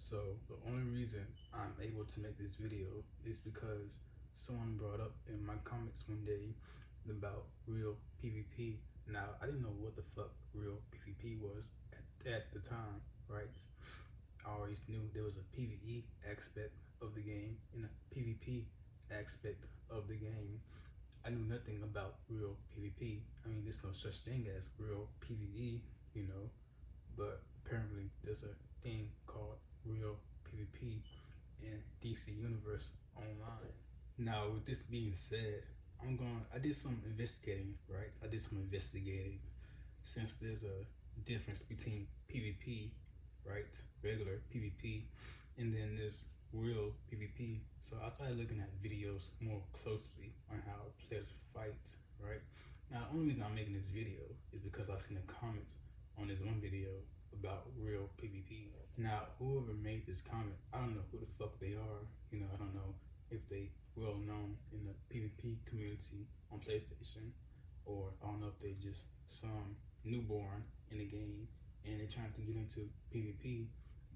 So the only reason I'm able to make this video is because someone brought up in my comments one day about real PvP. Now, I didn't know what the fuck real PvP was at the time, right? I always knew there was a PvE aspect of the game and a PvP aspect of the game. I knew nothing about real PvP. I mean, there's no such thing as real PvE, but apparently there's a thing called real PvP in DC Universe Online. Now, with this being said, I did some investigating, right? I did some investigating since there's a difference between PvP, right? Regular PvP, and then there's real PvP. So I started looking at videos more closely on how players fight, right? Now, the only reason I'm making this video is because I seen a comment on this one video about real PvP. Now, whoever made this comment, I don't know who the fuck they are. I don't know if they well known in the PvP community on PlayStation, or I don't know if they just some newborn in the game and they're trying to get into PvP.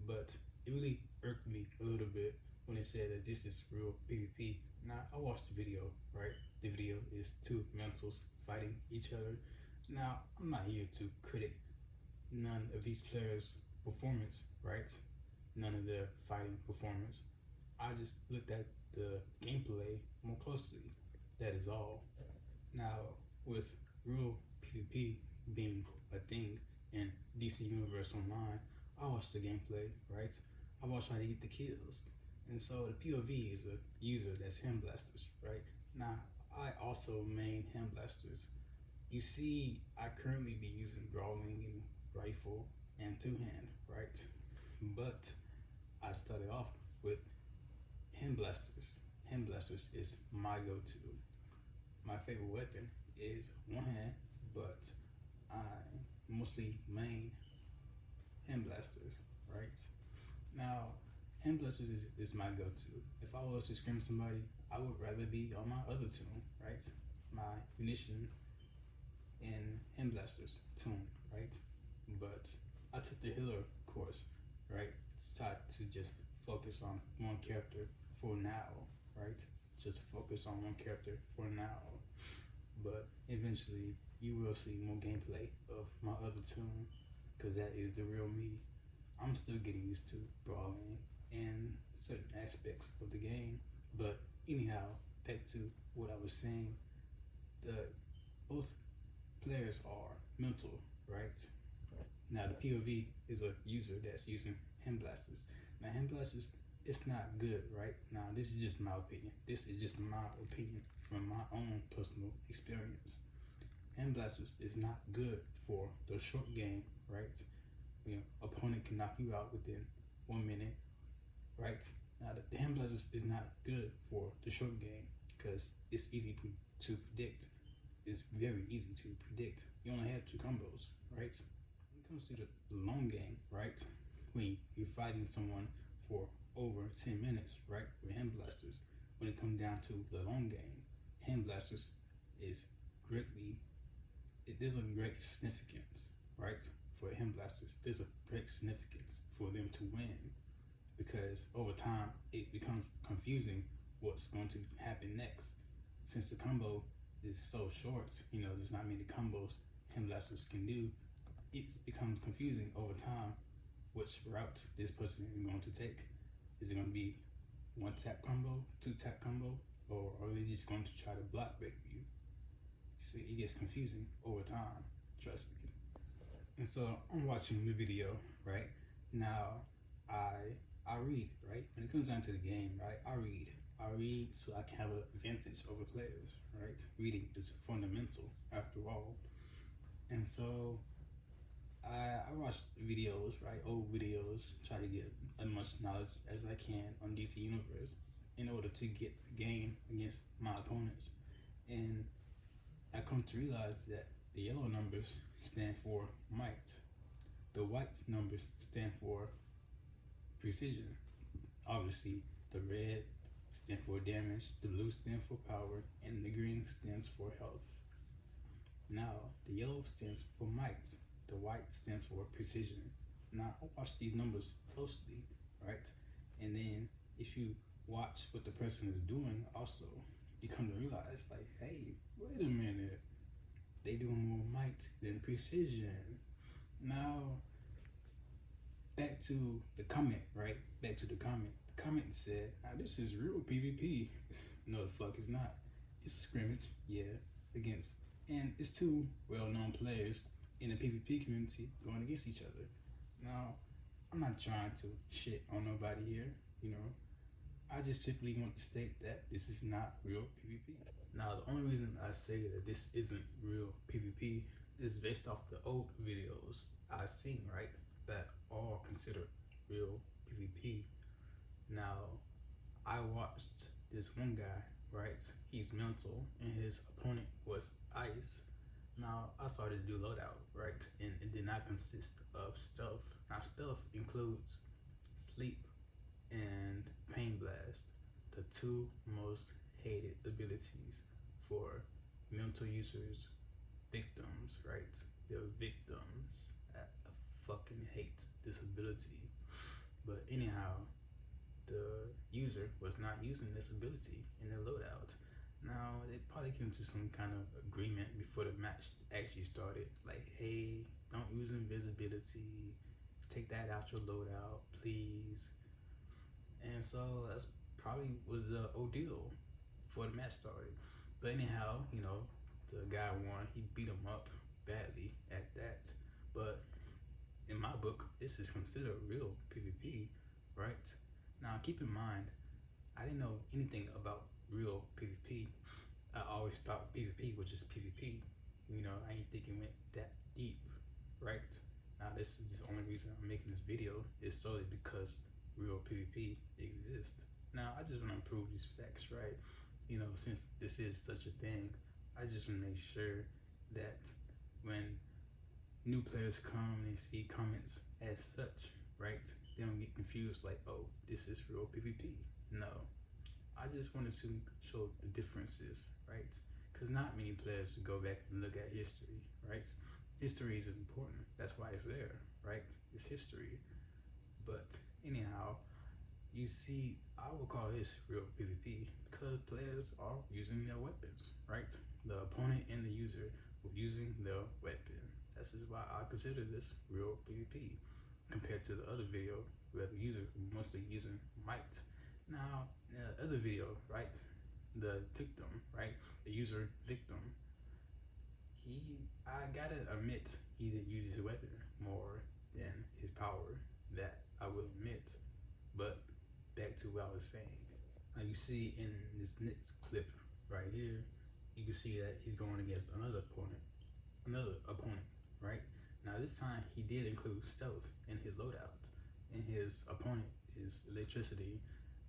But it really irked me a little bit when they said that this is real PvP. Now, I watched the video, right? The video is two mentals fighting each other. Now, I'm not here to critic none of these players' performance, right? None of their fighting performance. I just looked at the gameplay more closely. That is all. Now, with real PvP being a thing in DC Universe Online, I watched the gameplay, right? I watched how they get the kills. And so the POV is a user that's hand blasters, right? Now, I also main hand blasters. You see, I currently be using brawling and rifle and two-hand, right? But I started off with hand blasters. Hand blasters is my go-to. My favorite weapon is one hand, but I mostly main hand blasters, right? Now, hand blasters is my go-to. If I was to scream somebody, I would rather be on my other tune, right? My munition and hand blasters tune, right? But I took the healer course, right? Tried to just focus on one character for now, right? Just focus on one character for now. But eventually you will see more gameplay of my other tune, because that is the real me. I'm still getting used to brawling and certain aspects of the game. But anyhow, back to what I was saying, both players are mental, right? Now, the POV is a user that's using hand blasters. Now, hand blasters, it's not good, right? Now, this is just my opinion. This is just my opinion from my own personal experience. Hand blasters is not good for the short game, right? Opponent can knock you out within 1 minute, right? Now, the hand blasters is not good for the short game because it's easy to predict. It's very easy to predict. You only have 2 combos, right? When it comes to the long game, right? When you're fighting someone for over 10 minutes, right? With hand blasters, when it comes down to the long game, hand blasters is there's a great significance, right? For hand blasters, there's a great significance for them to win, because over time it becomes confusing what's going to happen next. Since the combo is so short, there's not many combos hand blasters can do. It becomes confusing over time which route this person is going to take. Is it going to be 1-tap combo, 2-tap combo, or are they just going to try to block break you? See, it gets confusing over time, trust me. And so I'm watching the video, right? Now, I read, right? When it comes down to the game, right? I read so I can have an advantage over players, right? Reading is fundamental after all. And so I watched videos, right? Old videos, try to get as much knowledge as I can on DC Universe in order to get the game against my opponents. And I come to realize that the yellow numbers stand for might. The white numbers stand for precision. Obviously, the red stands for damage, the blue stands for power, and the green stands for health. Now, the yellow stands for might, the white stands for precision. Now, I watch these numbers closely, right? And then if you watch what the person is doing, also, you come to realize, like, hey, wait a minute, they doing more might than precision. Now, back to the comment, right? Back to the comment. The comment said, now this is real PvP. No, the fuck it's not. It's a scrimmage, yeah, against, and it's two well-known players in the PvP community going against each other. Now, I'm not trying to shit on nobody here, you know. I just simply want to state that this is not real PvP. Now, the only reason I say that this isn't real PvP is based off the old videos I've seen, right? That all considered real PvP. Now, I watched this one guy, right? He's mental, and his opponent was ice. Now, I saw this dude loadout, right? And it did not consist of stealth. Now, stealth includes sleep and pain blast, the two most hated abilities for mental users, victims, right? They're victims. I fucking hate this ability. But anyhow, the user was not using this ability in the loadout. Now, they probably came to some kind of agreement before the match actually started. Like, hey, don't use invisibility. Take that out your loadout, please. And so that's probably was the ordeal before the match started. But anyhow, you know, the guy won. He beat him up badly at that. But in my book, this is considered real PvP, right? Now, keep in mind, I didn't know anything about real PvP. I always thought PvP was just PvP. You know, I ain't think it went that deep, right? Now, this is the only reason I'm making this video is solely because real PvP exists. Now, I just want to improve these facts, right? You know, since this is such a thing, I just want to make sure that when new players come and see comments as such, right, they don't get confused like, oh, this is real PvP. No, I just wanted to show the differences, right? Because not many players go back and look at history, right? History is important. That's why it's there, right? It's history. But anyhow, you see, I would call this real PvP because players are using their weapons, right? The opponent and the user were using their weapon. This is why I consider this real PvP compared to the other video where the user was mostly using might. Now, in the other video, right, the victim, right, the user victim, I gotta admit, he didn't use his weapon more than his power. That I will admit. But back to what I was saying. Now you see in this next clip right here, you can see that he's going against another opponent, right? Now this time he did include stealth in his loadout, and his opponent is electricity.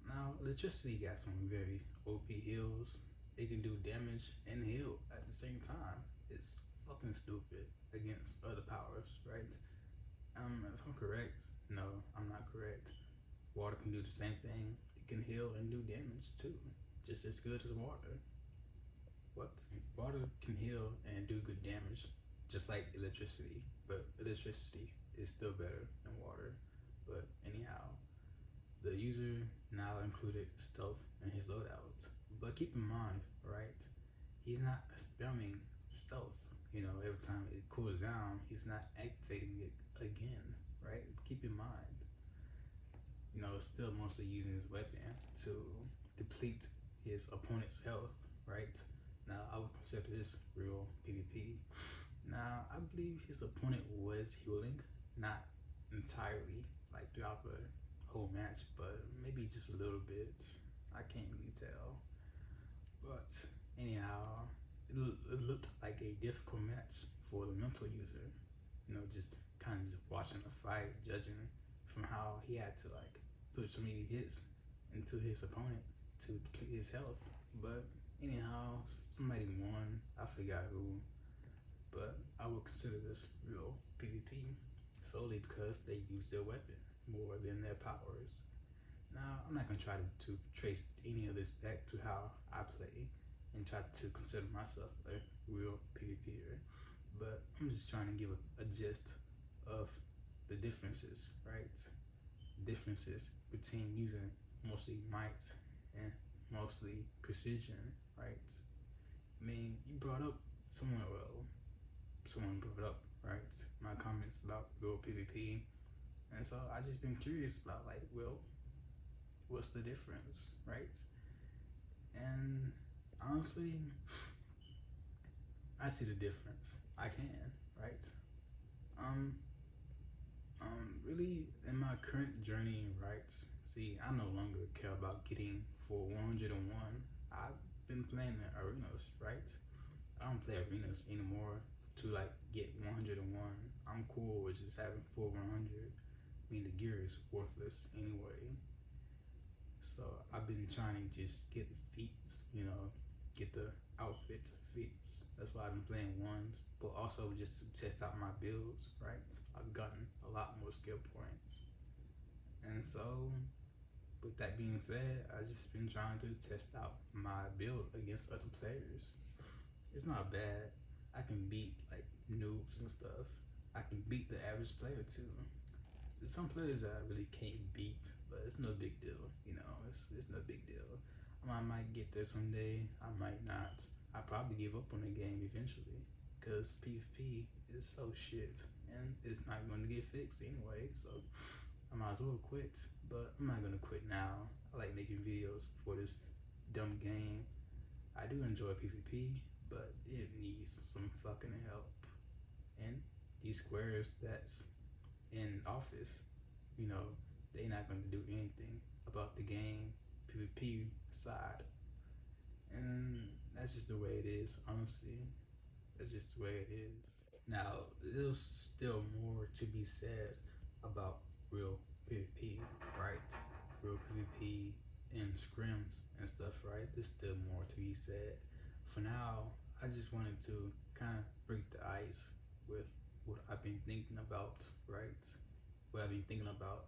Now electricity got some very OP heals. It can do damage and heal at the same time. It's fucking stupid against other powers, right? If I'm correct, no, I'm not correct. Water can do the same thing. It can heal and do damage too, just as good as water. What? Water can heal and do good damage, just like electricity. But electricity is still better than water. But anyhow, the user now included stealth in his loadout. But keep in mind, right? He's not spamming stealth. You know, every time it cools down, he's not activating it again, right? Keep in mind. You know, still mostly using his weapon to deplete his opponent's health, right? Now, I would consider this real PvP. Now, I believe his opponent was healing, not entirely, like throughout the whole match, but maybe just a little bit. I can't really tell. But anyhow, it looked like a difficult match for the mental user. You know, just kind of just watching the fight, judging from how he had to like put so many hits into his opponent to deplete his health. But anyhow, somebody won. I forgot who. But I would consider this real PvP solely because they use their weapon more than their powers. Now, I'm not going to try to trace any of this back to how I play and try to consider myself a real PvPer, but I'm just trying to give a gist of the differences, right? differences between using mostly might and mostly precision, right? I mean, you brought up someone brought up, right, my comments about real PvP, and so I just been curious about like, well, what's the difference, right? And honestly, I see the difference. I can, right? Um, really, in my current journey, right? See, I no longer care about getting for 101. I've been playing the arenas, right? I don't play arenas anymore to like get 101. I'm cool with just having full 100. I mean, the gear is worthless anyway. So I've been trying to just get feats, get the outfit feats. That's why I've been playing ones, but also just to test out my builds, right? I've gotten a lot more skill points. And so, with that being said, I just been trying to test out my build against other players. It's not bad. I can beat like noobs and stuff. I can beat the average player too. There's some players that I really can't beat, but it's no big deal. It's no big deal. I might get there someday. I might not. I probably give up on the game eventually because PvP is so shit and it's not going to get fixed anyway. So I might as well quit. But I'm not gonna quit now. I like making videos for this dumb game. I do enjoy PvP, but it needs some fucking help. And these squares that's in office, they not gonna do anything about the game PvP side. And that's just the way it is, honestly. That's just the way it is. Now, there's still more to be said about real PvP, right? Real PvP and scrims and stuff, right? There's still more to be said. For now, I just wanted to kind of break the ice with what I've been thinking about, right? What I've been thinking about.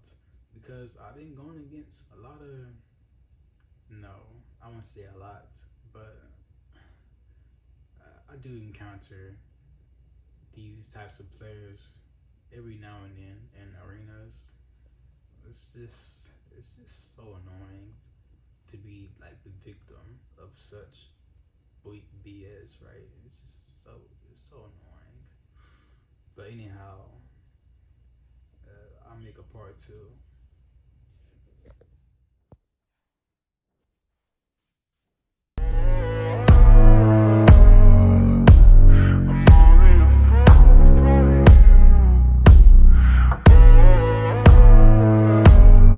Because I've been going against a lot of, no, I won't say a lot, but I do encounter these types of players every now and then in arenas. It's just so annoying to be like the victim of such bleak BS, right? It's so annoying. But anyhow, I'll make a part 2